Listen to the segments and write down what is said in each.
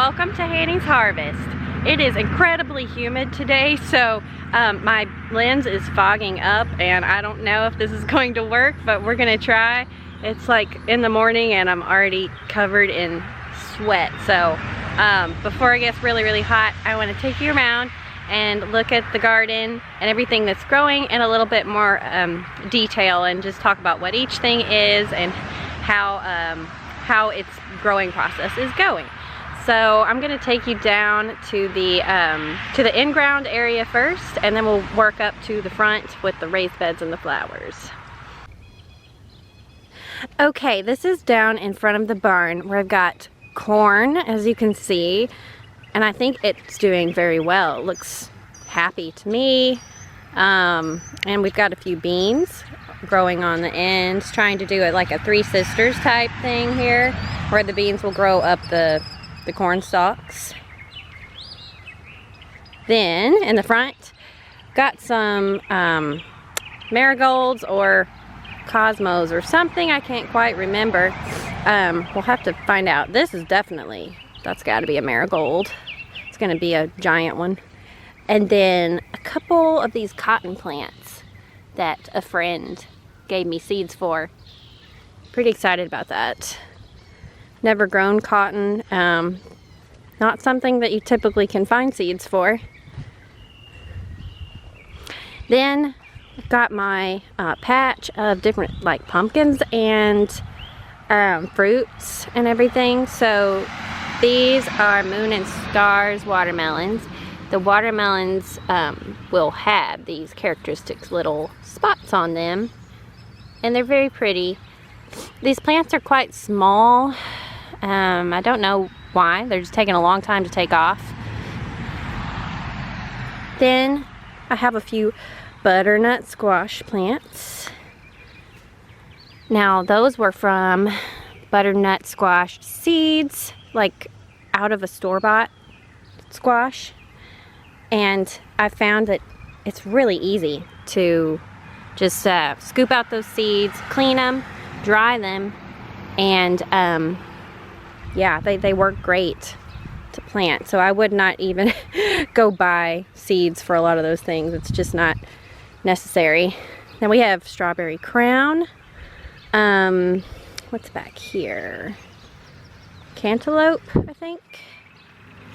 welcome to Hannie's Harvest. It is incredibly humid today, so my lens is fogging up and I don't know if this is going to work, but we're gonna try. It's like in the morning and I'm already covered in sweat, so before it gets really hot, I want to take you around and look at the garden and everything that's growing in a little bit more detail, and just talk about what each thing is and how its growing process is going. So I'm going to take you down to the in-ground area first, and then we'll work up to the front with the raised beds and the flowers. Okay, this is down in front of the barn where I've got corn, as you can see, and I think it's doing very well. It looks happy to me. And we've got a few beans growing on the ends, trying to do it like a Three Sisters type thing here, where the beans will grow up the corn stalks. Then in the front, got some marigolds or cosmos or something, I can't quite remember. We'll have to find out. This is definitely, that's got to be a marigold. It's going to be a giant one. And then a couple of these cotton plants that a friend gave me seeds for. Pretty excited about that. Never grown cotton. Not something that you typically can find seeds for. Then I've got my patch of different like pumpkins and fruits and everything. So these are Moon and Stars watermelons. The watermelons will have these characteristic little spots on them, and they're very pretty. These plants are quite small. I don't know why. They're just taking a long time to take off. Then I have a few butternut squash plants. Now those were from butternut squash seeds, like out of a store-bought squash. And I found that it's really easy to just scoop out those seeds, clean them, dry them, and yeah, they work great to plant. So I would not even go buy seeds for a lot of those things. It's just not necessary. Now we have strawberry crown. What's back here? Cantaloupe, I think.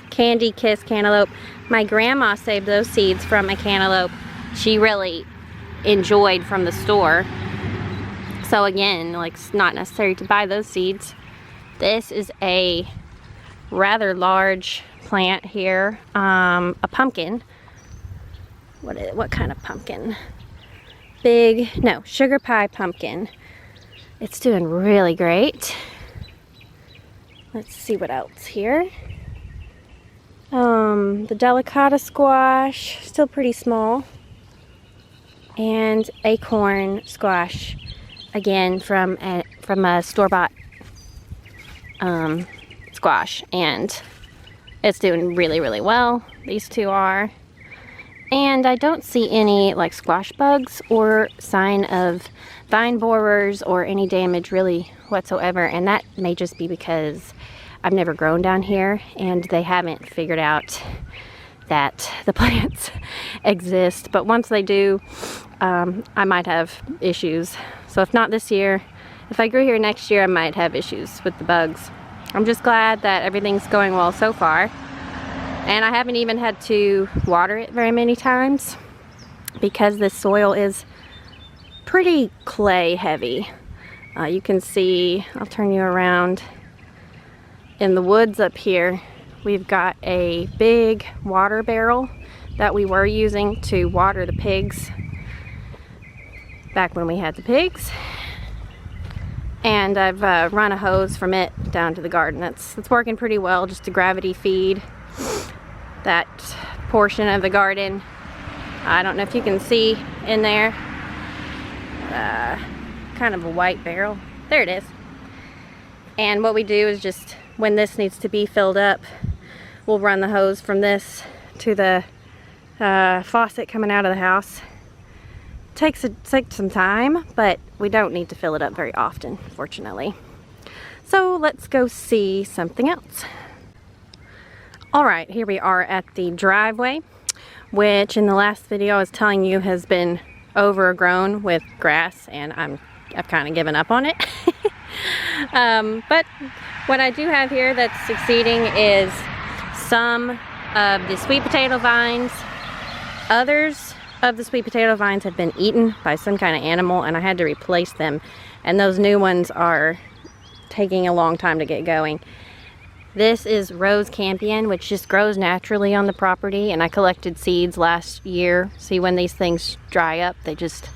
Candy Kiss cantaloupe. My grandma saved those seeds from a cantaloupe she really enjoyed from the store. So again, like, it's not necessary to buy those seeds. This is a rather large plant here. A pumpkin. What kind of pumpkin? Sugar pie pumpkin. It's doing really great. Let's see what else here. The delicata squash, still pretty small. And acorn squash, again from a store-bought squash, and it's doing really well. These two are. And I don't see any like squash bugs or sign of vine borers or any damage really whatsoever, and that may just be because I've never grown down here and they haven't figured out that the plants exist. But once they do, I might have issues. So if not this year, if I grew here next year, I might have issues with the bugs. I'm just glad that everything's going well so far. And I haven't even had to water it very many times because this soil is pretty clay heavy. You can see, I'll turn you around. In the woods up here, we've got a big water barrel that we were using to water the pigs back when we had the pigs. And I've run a hose from it down to the garden. It's working pretty well, just to gravity feed that portion of the garden. I don't know if you can see in there, kind of a white barrel. There it is. And what we do is just, when this needs to be filled up, we'll run the hose from this to the faucet coming out of the house. Takes some time, but we don't need to fill it up very often, fortunately. So let's go see something else. All right, here we are at the driveway, which in the last video I was telling you has been overgrown with grass, and I've kind of given up on it. But what I do have here that's succeeding is some of the sweet potato vines. Others of the sweet potato vines have been eaten by some kind of animal, and I had to replace them, and those new ones are taking a long time to get going. This is rose campion, which just grows naturally on the property, and I collected seeds last year. See, when these things dry up, they just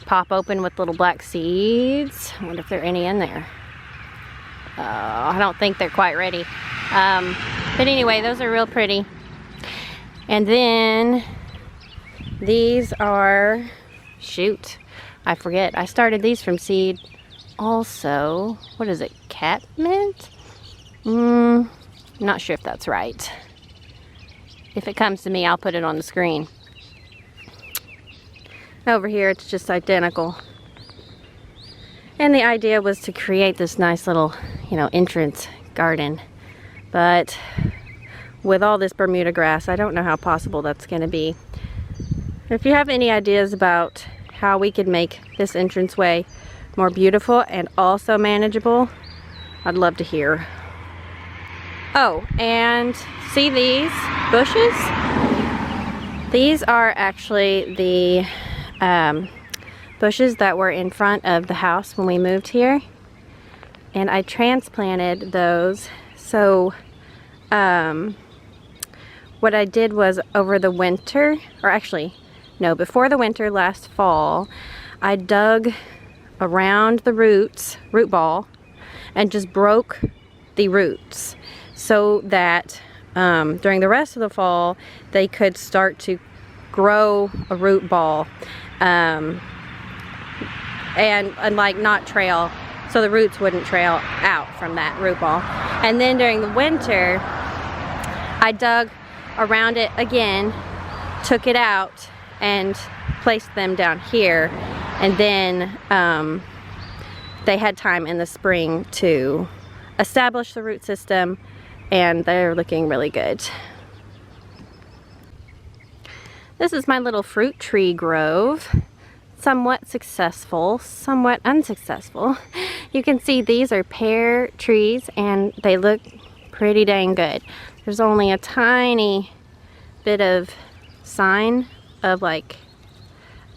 pop open with little black seeds. I wonder if there are any in there. I don't think they're quite ready. But anyway, those are real pretty. And then these are, shoot, I forget. I started these from seed also. What is it, catmint? Not sure if that's right. If it comes to me, I'll put it on the screen. Over here, it's just identical. And the idea was to create this nice little, entrance garden. But with all this Bermuda grass, I don't know how possible that's going to be. If you have any ideas about how we could make this entranceway more beautiful and also manageable, I'd love to hear. Oh, and see these bushes? These are actually the bushes that were in front of the house when we moved here. And I transplanted those. So what I did was over the winter, or actually, no, before the winter last fall, I dug around the root ball and just broke the roots, so that during the rest of the fall they could start to grow a root ball and like not trail, so the roots wouldn't trail out from that root ball. And then during the winter I dug around it again, took it out and placed them down here, and then they had time in the spring to establish the root system, and they're looking really good. This is my little fruit tree grove. Somewhat successful, somewhat unsuccessful. You can see these are pear trees, and they look pretty dang good. There's only a tiny bit of sign of like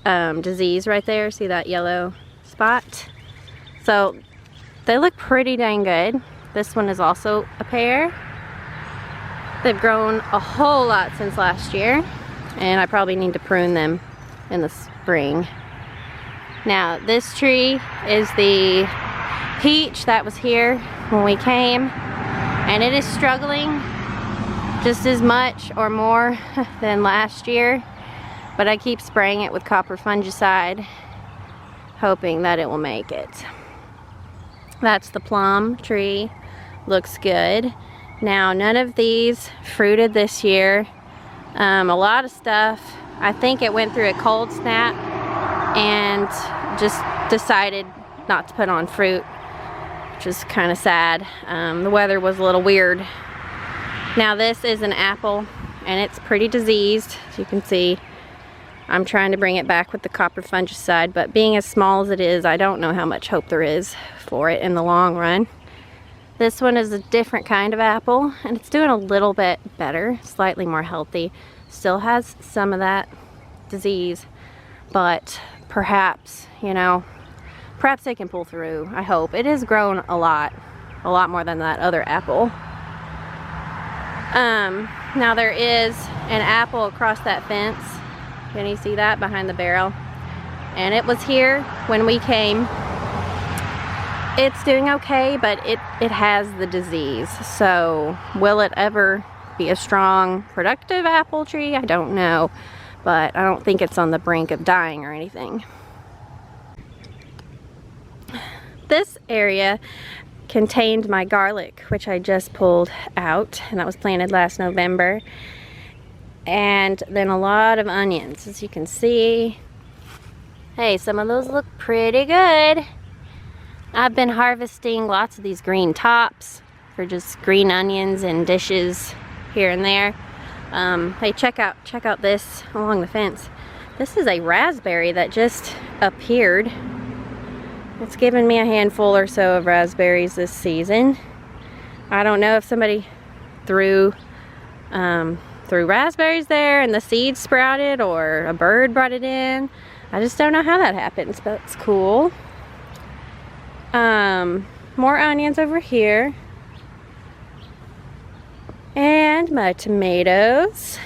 disease right there. See that yellow spot? So they look pretty dang good. This one is also a pear. They've grown a whole lot since last year, and I probably need to prune them in the spring. Now this tree is the peach that was here when we came, and it is struggling just as much or more than last year, but I keep spraying it with copper fungicide, hoping that it will make it. That's the plum tree. Looks good. Now, none of these fruited this year. A lot of stuff, I think it went through a cold snap and just decided not to put on fruit, which is kind of sad. The weather was a little weird. Now this is an apple, and it's pretty diseased, as you can see. I'm trying to bring it back with the copper fungicide, but being as small as it is, I don't know how much hope there is for it in the long run. This one is a different kind of apple, and it's doing a little bit better, slightly more healthy. Still has some of that disease, but perhaps, perhaps they can pull through. I hope. It has grown a lot more than that other apple. Now there is an apple across that fence. Can you see that behind the barrel? And it was here when we came. It's doing okay, but it has the disease. So will it ever be a strong, productive apple tree? I don't know, but I don't think it's on the brink of dying or anything. This area contained my garlic, which I just pulled out, and that was planted last November. And then a lot of onions, as you can see. Hey, some of those look pretty good. I've been harvesting lots of these green tops for just green onions and dishes here and there. Hey, check out this along the fence. This is a raspberry that just appeared. It's given me a handful or so of raspberries this season. I don't know if somebody threw raspberries there and the seeds sprouted, or a bird brought it in. I just don't know how that happens, but it's cool. More onions over here. And my tomatoes.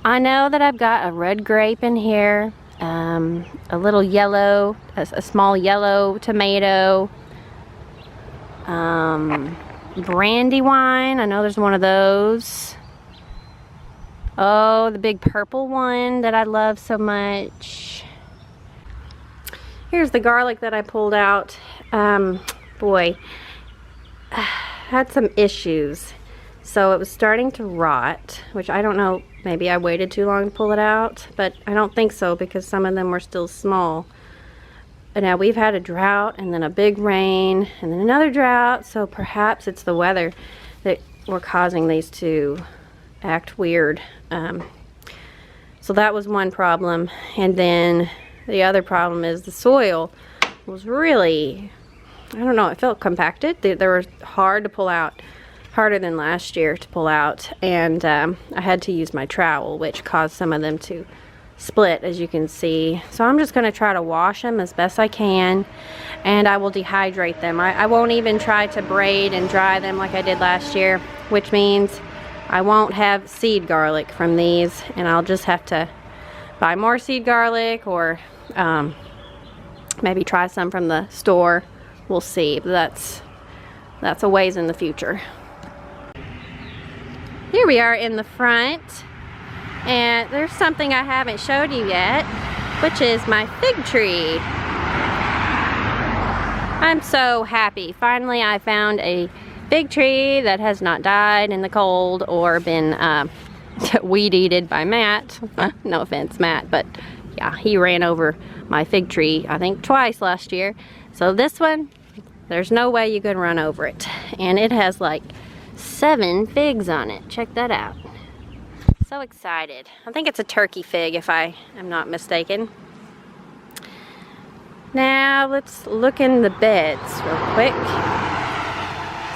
I know that I've got a red grape in here, a little yellow, a small yellow tomato, brandywine, I know there's one of those. Oh, the big purple one that I love so much. Here's the garlic that I pulled out. Boy, had some issues. So it was starting to rot, which I don't know, maybe I waited too long to pull it out, but I don't think so because some of them were still small. But now we've had a drought and then a big rain and then another drought, so perhaps it's the weather that were causing these to act weird. So that was one problem. And then the other problem is the soil was really, I don't know, it felt compacted. They were hard to pull out, harder than last year to pull out, and I had to use my trowel, which caused some of them to split, as you can see. So I'm just going to try to wash them as best I can, and I will dehydrate them. I won't even try to braid and dry them like I did last year, which means I won't have seed garlic from these, and I'll just have to buy more seed garlic, or maybe try some from the store. We'll see, but that's a ways in the future. Here we are in the front, and there's something I haven't showed you yet, which is my fig tree. I'm so happy. Finally, I found a fig tree that has not died in the cold or been weed-eated by Matt. No offense, Matt, but yeah, he ran over my fig tree, I think twice last year. So this one, there's no way you could run over it. And it has like 7 figs on it. Check that out. So excited. I think it's a turkey fig if I am not mistaken. Now let's look in the beds real quick.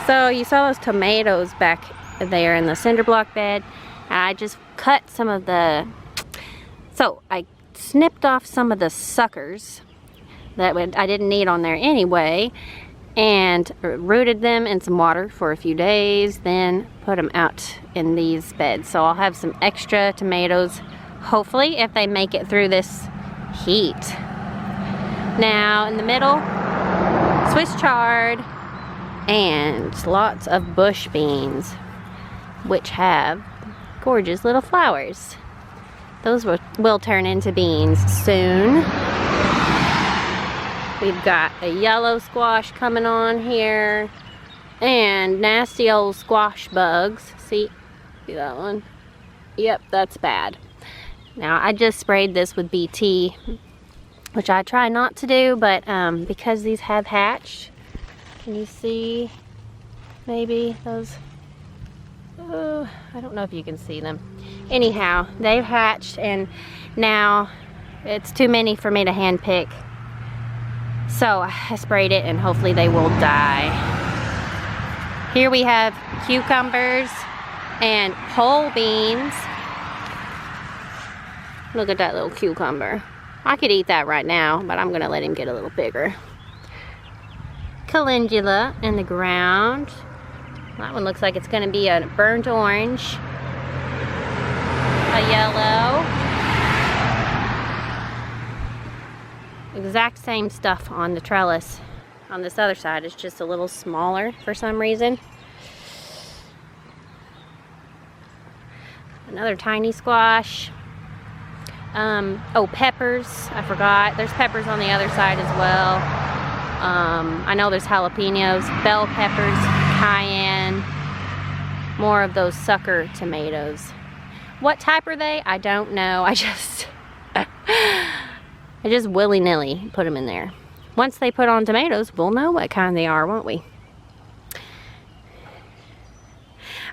So you saw those tomatoes back there in the cinder block bed. I just cut some of the, so I snipped off some of the suckers that I didn't need on there anyway, and rooted them in some water for a few days, then put them out in these beds. So I'll have some extra tomatoes, hopefully, if they make it through this heat. Now in the middle, Swiss chard and lots of bush beans, which have gorgeous little flowers. Those will turn into beans soon. We've got a yellow squash coming on here, and nasty old squash bugs. See that one? Yep, that's bad. Now I just sprayed this with BT, which I try not to do, but because these have hatched, can you see maybe those? Oh, I don't know if you can see them. Anyhow, they've hatched, and now it's too many for me to hand pick. So I sprayed it, and hopefully they will die. Here we have cucumbers and whole beans. Look at that little cucumber. I could eat that right now, but I'm gonna let him get a little bigger. Calendula in the ground. That one looks like it's gonna be a burnt orange. A yellow. Exact same stuff on the trellis. On this other side, it's just a little smaller for some reason. Another tiny squash. Oh, peppers, I forgot. There's peppers on the other side as well. I know there's jalapenos, bell peppers, cayenne, more of those sucker tomatoes. What type are they? I don't know. I just willy-nilly put them in there. Once they put on tomatoes, we'll know what kind they are, won't we?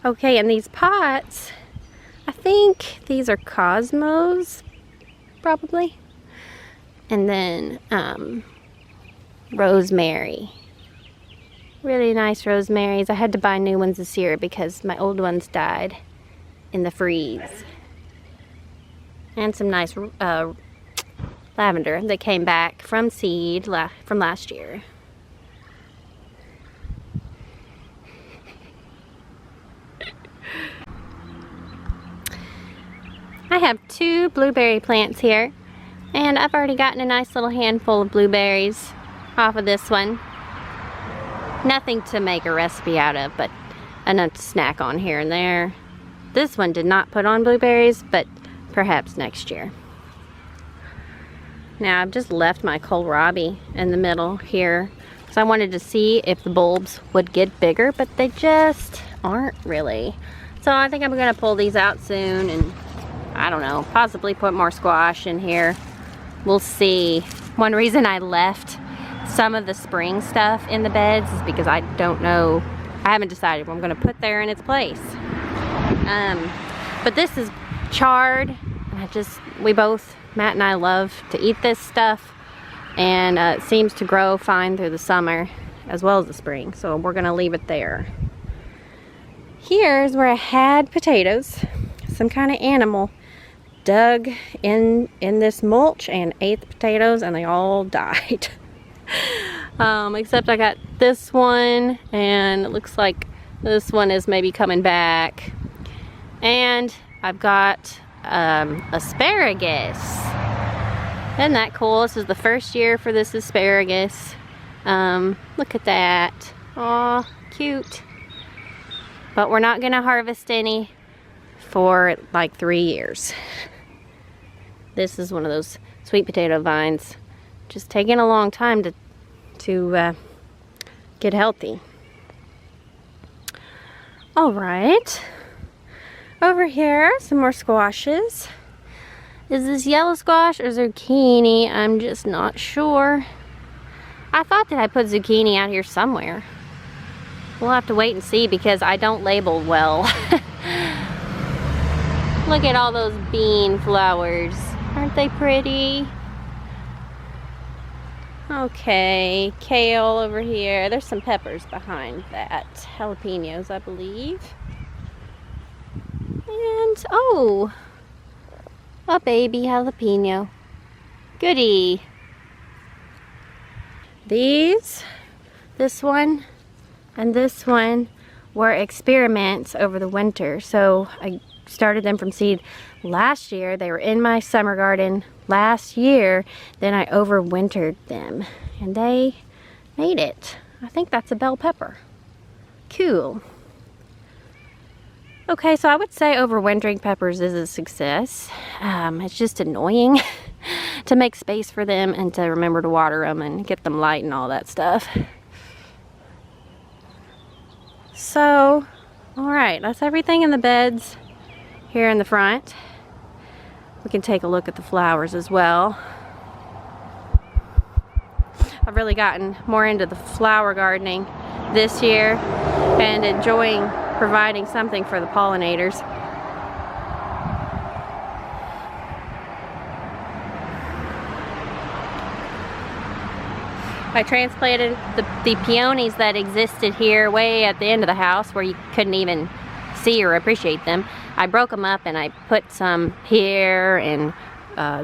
Okay, and these pots, I think these are cosmos, probably. And then rosemary. Really nice rosemaries. I had to buy new ones this year because my old ones died in the freeze. And some nice lavender that came back from seed from last year. I have 2 blueberry plants here, and I've already gotten a nice little handful of blueberries off of this one. Nothing to make a recipe out of, but enough to snack on here and there. This one did not put on blueberries, but perhaps next year. Now I've just left my kohlrabi in the middle here because I wanted to see if the bulbs would get bigger, but they just aren't really. So I think I'm gonna pull these out soon and I don't know, possibly put more squash in here. We'll see. One reason I left some of the spring stuff in the beds is because I don't know, I haven't decided what I'm gonna put there in its place. But this is chard. We both, Matt and I, love to eat this stuff, and it seems to grow fine through the summer as well as the spring, so we're gonna leave it there. Here's where I had potatoes. Some kind of animal dug in this mulch and ate the potatoes, and they all died. Except I got this one, and it looks like this one is maybe coming back. And I've got asparagus. Isn't that cool? This is the first year for this asparagus. Look at that. Aw, cute. But we're not gonna harvest any for like 3 years. This is one of those sweet potato vines. Just taking a long time to get healthy. All right. Over here, some more squashes. Is this yellow squash or zucchini? I'm just not sure. I thought that I put zucchini out here somewhere. We'll have to wait and see because I don't label well. Look at all those bean flowers. Aren't they pretty? Okay, kale over here. There's some peppers behind that. Jalapenos, I believe. And, oh, a baby jalapeno. Goody. This one, and this one were experiments over the winter. So I started them from seed last year. They were in my summer garden last year. Then I overwintered them and they made it. I think that's a bell pepper. Cool. Okay, so I would say overwintering peppers is a success. It's just annoying to make space for them and to remember to water them and get them light and all that stuff. So, all right, that's everything in the beds here in the front. We can take a look at the flowers as well. I've really gotten more into the flower gardening this year and enjoying providing something for the pollinators. I transplanted the peonies that existed here way at the end of the house where you couldn't even see or appreciate them. I broke them up and I put some here and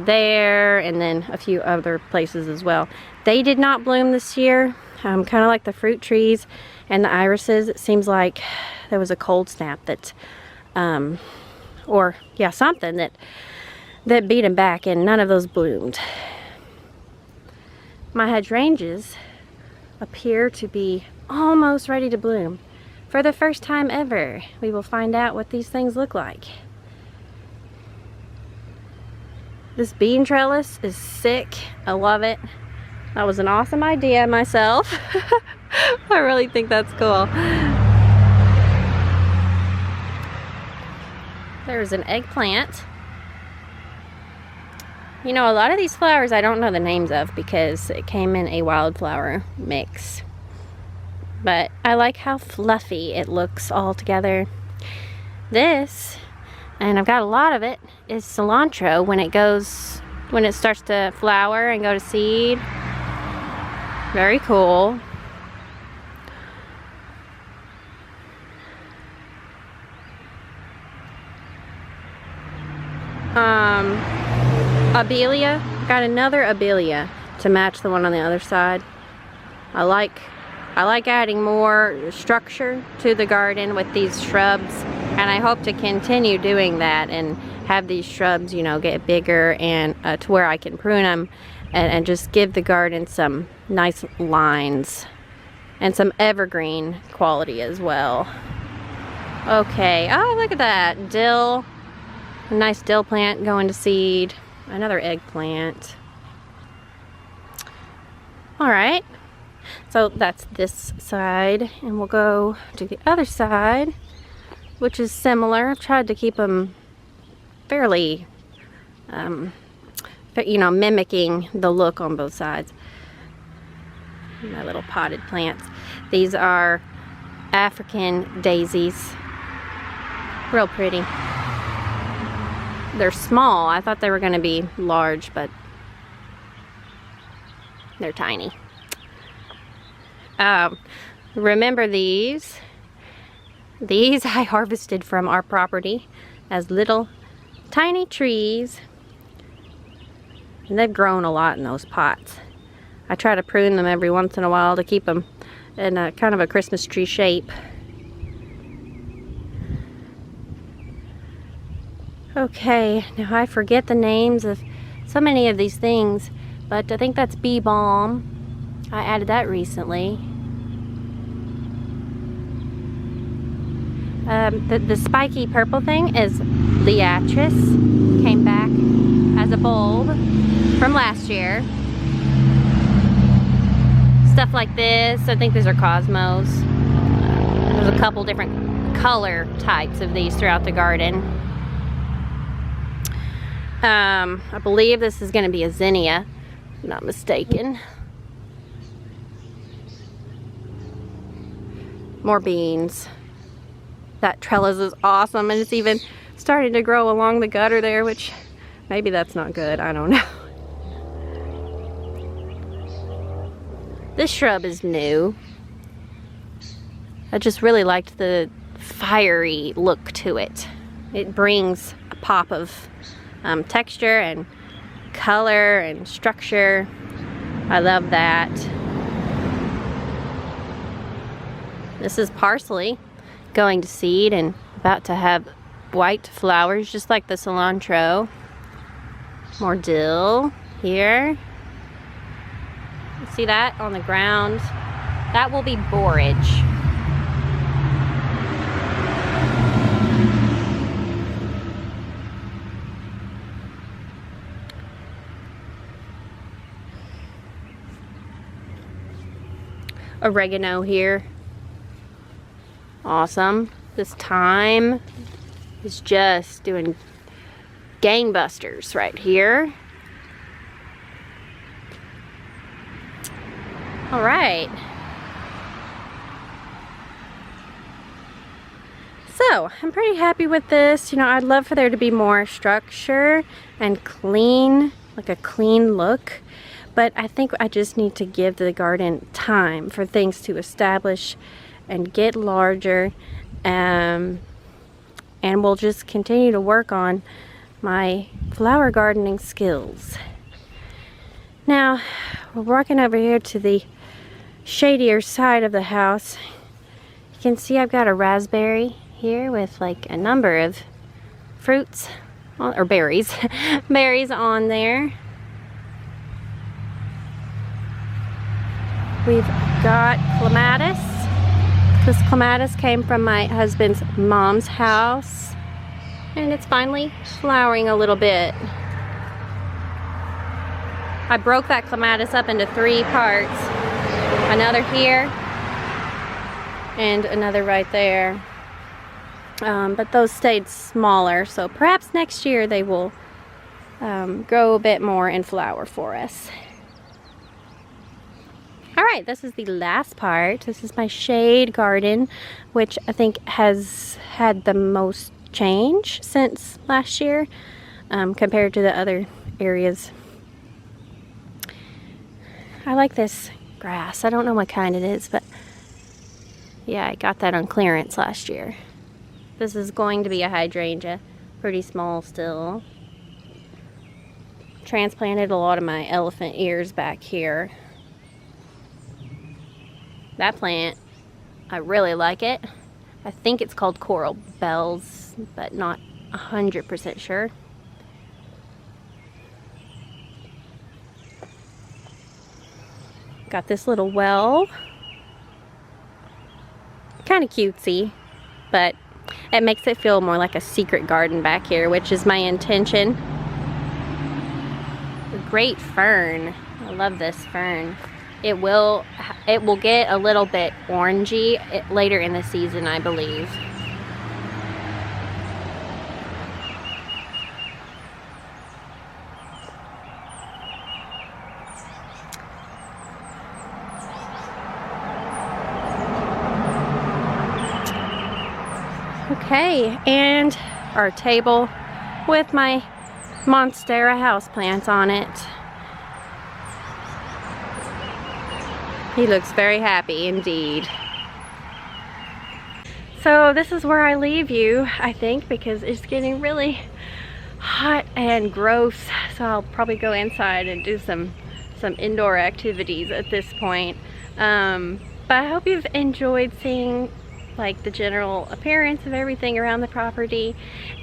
there and then a few other places as well. They did not bloom this year, kind of like the fruit trees and the irises. It seems like there was a cold snap that, or yeah, something that beat them back, and none of those bloomed. My hydrangeas appear to be almost ready to bloom. For the first time ever, we will find out what these things look like. This bean trellis is sick. I love it. That was an awesome idea myself. I really think that's cool. There's an eggplant. You know, a lot of these flowers I don't know the names of because it came in a wildflower mix. But I like how fluffy it looks all together. This, and I've got a lot of it, is cilantro when it starts to flower and go to seed. Very cool. Abelia, got another abelia to match the one on the other side. I like adding more structure to the garden with these shrubs, and I hope to continue doing that and have these shrubs, you know, get bigger and to where I can prune them and just give the garden some nice lines and some evergreen quality as well. Okay, oh, look at that dill. A nice dill plant going to seed. Another eggplant. All right, so that's this side, and we'll go to the other side, which is similar. I've tried to keep them fairly, you know, mimicking the look on both sides. My little potted plants. These are African daisies. Real pretty. They're small. I thought they were going to be large, but they're tiny. Remember these? These I harvested from our property as little tiny trees. And they've grown a lot in those pots. I try to prune them every once in a while to keep them in a kind of a Christmas tree shape. Okay, now I forget the names of so many of these things, but I think that's bee balm. I added that recently. The spiky purple thing is Liatris. Came back as a bulb from last year. Stuff like this, I think these are Cosmos. There's a couple different color types of these throughout the garden. I believe this is going to be a zinnia, if I'm not mistaken. More beans. That trellis is awesome, and it's even starting to grow along the gutter there, which maybe that's not good, I don't know. This shrub is new. I just really liked the fiery look to it. It brings a pop of texture and color and structure. I love that. This is parsley going to seed and about to have white flowers just like the cilantro. More dill here. See that on the ground? That will be borage. Oregano here. Awesome. This thyme is just doing gangbusters right here. All right. So I'm pretty happy with this. You know, I'd love for there to be more structure and clean, like a clean look. But I think I just need to give the garden time for things to establish and get larger. And we'll just continue to work on my flower gardening skills. Now, we're walking over here to the shadier side of the house. You can see I've got a raspberry here with like a number of fruits, or berries, berries on there. We've got clematis. This clematis came from my husband's mom's house, and it's finally flowering a little bit. I broke that clematis up into 3 parts. Another here, and another right there. But those stayed smaller, so perhaps next year they will grow a bit more and flower for us. All right, this is the last part. This is my shade garden, which I think has had the most change since last year compared to the other areas. I like this grass. I don't know what kind it is, but yeah, I got that on clearance last year. This is going to be a hydrangea, pretty small still. Transplanted a lot of my elephant ears back here. That plant, I really like it. I think it's called coral bells, but not 100% sure. Got this little well. Kind of cutesy, but it makes it feel more like a secret garden back here, which is my intention. A great fern. I love this fern. It will get a little bit orangey later in the season, I believe. Okay, and our table with my Monstera houseplants on it. He looks very happy indeed. So this is where I leave you, I think, because it's getting really hot and gross. So I'll probably go inside and do some indoor activities at this point. But I hope you've enjoyed seeing like the general appearance of everything around the property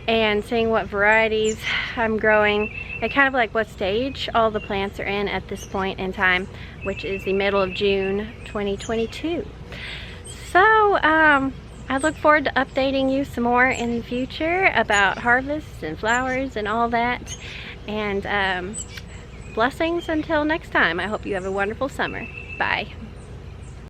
and seeing what varieties I'm growing and kind of like what stage all the plants are in at this point in time, which is the middle of June 2022. So I look forward to updating you some more in the future about harvests and flowers and all that, and blessings until next time. I hope you have a wonderful summer. Bye.